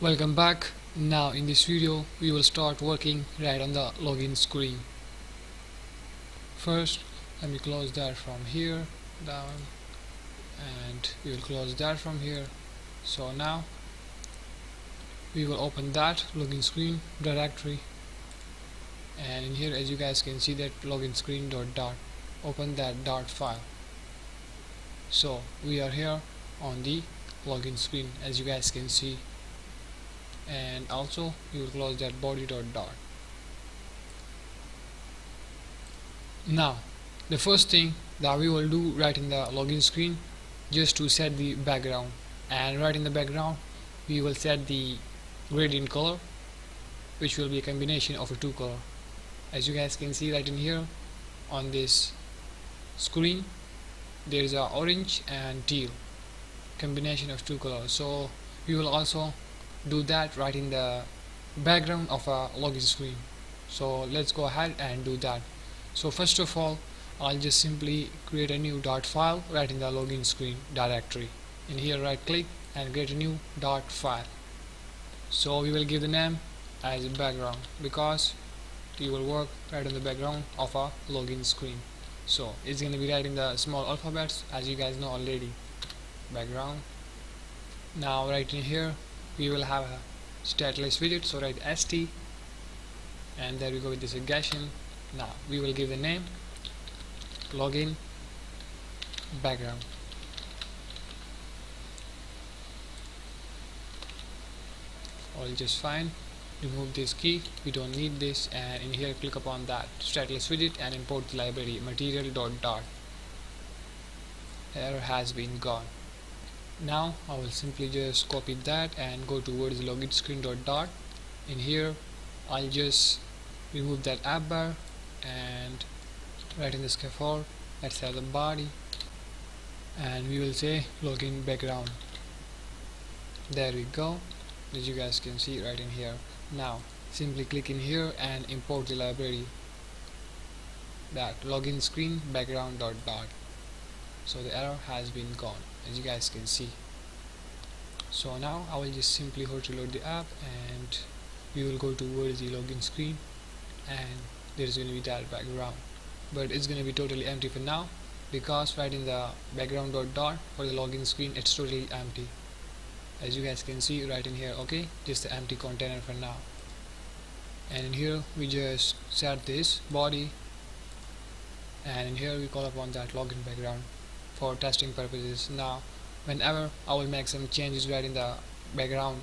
Welcome back. Now in this video we will start working right on the login screen. First let me close that from here down, and we will close that from here. So now we will open that login screen directory, and in here, as you guys can see, that login screen dot, open that dot file. So we are here on the login screen, as you guys can see, and also you will close that body dot. Now the first thing that we will do right in the login screen, just to set the background, and right in the background we will set the gradient color, which will be a combination of a two color. As you guys can see right in here on this screen, there is a orange and teal combination of two colors. So we will also do that right in the background of a login screen. So let's go ahead and do that. So first of all, I'll just simply create a new dot file right in the login screen directory. In here, right click and create a new dot file. So we will give the name as background, because we will work right on the background of a login screen. So it's going to be right in the small alphabets, as you guys know already. Background. Now right in here we will have a stateless widget, so write st, and there we go with this suggestion. Now we will give the name login background. All just fine. Remove this key, we don't need this, and in here click upon that stateless widget and import the library material dot. Error has been gone. Now I will simply just copy that and go towards the login screen dot. In here I'll just remove that app bar, and right in the scaffold let's have the body, and we will say login background. There we go, as you guys can see right in here. Now simply click in here and import the library, that login screen background dot. So the error has been gone, as you guys can see. So now I will just simply hold to load the app, and we will go towards the login screen, and there is going to be that background, but it's going to be totally empty for now, because right in the background dot for the login screen it's totally empty, as you guys can see right in here. Okay, just the empty container for now. And in here we just set this body, and in here we call upon that login background for testing purposes. Now whenever I will make some changes right in the background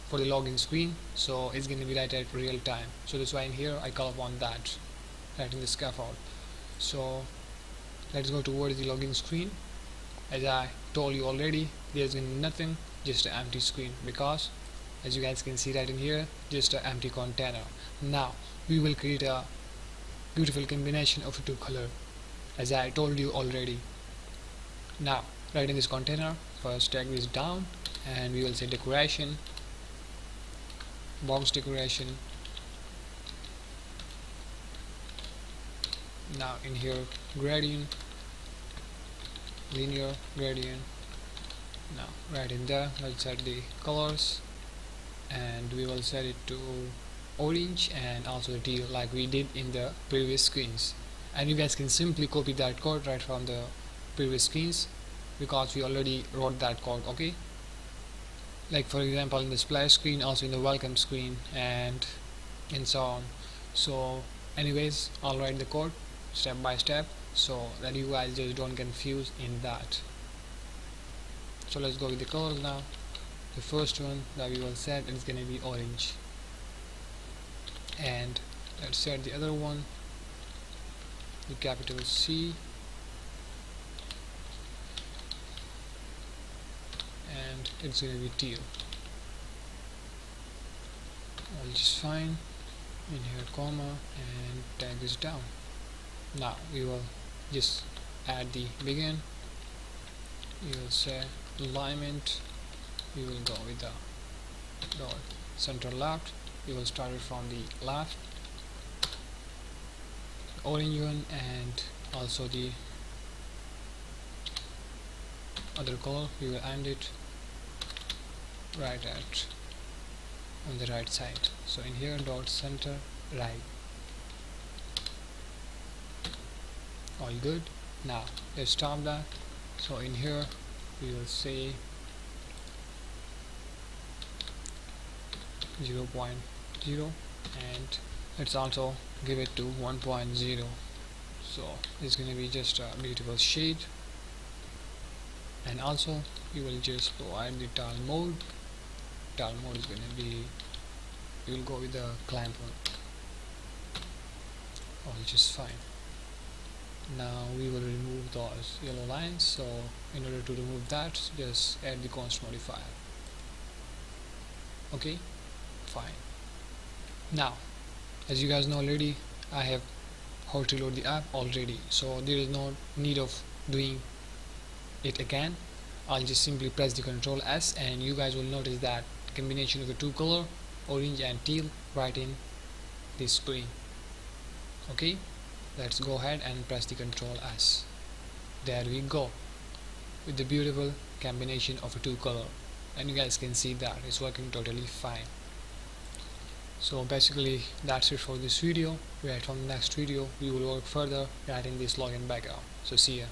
for the login screen, so it's going to be right at real time. So that's why in here I call upon that right in the scaffold. So let's go towards the login screen. As I told you already, there's going to be nothing, just an empty screen, because as you guys can see right in here, just an empty container. Now we will create a beautiful combination of two color, as I told you already. Now right in this container, first take this down, and we will say decoration, box decoration. Now in here gradient, linear gradient. Now right in there let's set the colors, and we will set it to orange and also teal, like we did in the previous screens. And you guys can simply copy that code right from the previous screens, because we already wrote that code. Okay, like for example in the splash screen, also in the welcome screen, and so on. So anyways, I'll write the code step by step so that you guys just don't confuse in that. So let's go with the colors now. The first one that we will set is going to be orange, and let's set the other one, the capital C, and it's going to be teal. All just fine. In here comma, and tag this down. Now we will just add the begin. We will say alignment, we will go with the dot center left. We will start it from the left, orange one, and also the other color. We will end it right at on the right side. So in here dot center right, all good. Now let's stop that. So in here we will say 0.0 and let's also give it to 1.0. so it's gonna be just a beautiful shade. And also you will just provide the tile mode. Tile mode is gonna be, you will go with the clamp one, which is fine. Now we will remove those yellow lines, so in order to remove that, just add the const modifier. Okay, fine. Now as you guys know already, I have how to load the app already, so there is no need of doing it again. I'll just simply press the Ctrl S and you guys will notice that combination of the two color, orange and teal, right in this screen. Okay, let's go ahead and press the Ctrl S. There we go, with the beautiful combination of a two color, and you guys can see that it's working totally fine. So basically that's it for this video. Right, from the next video we will work further adding this login background. So see ya.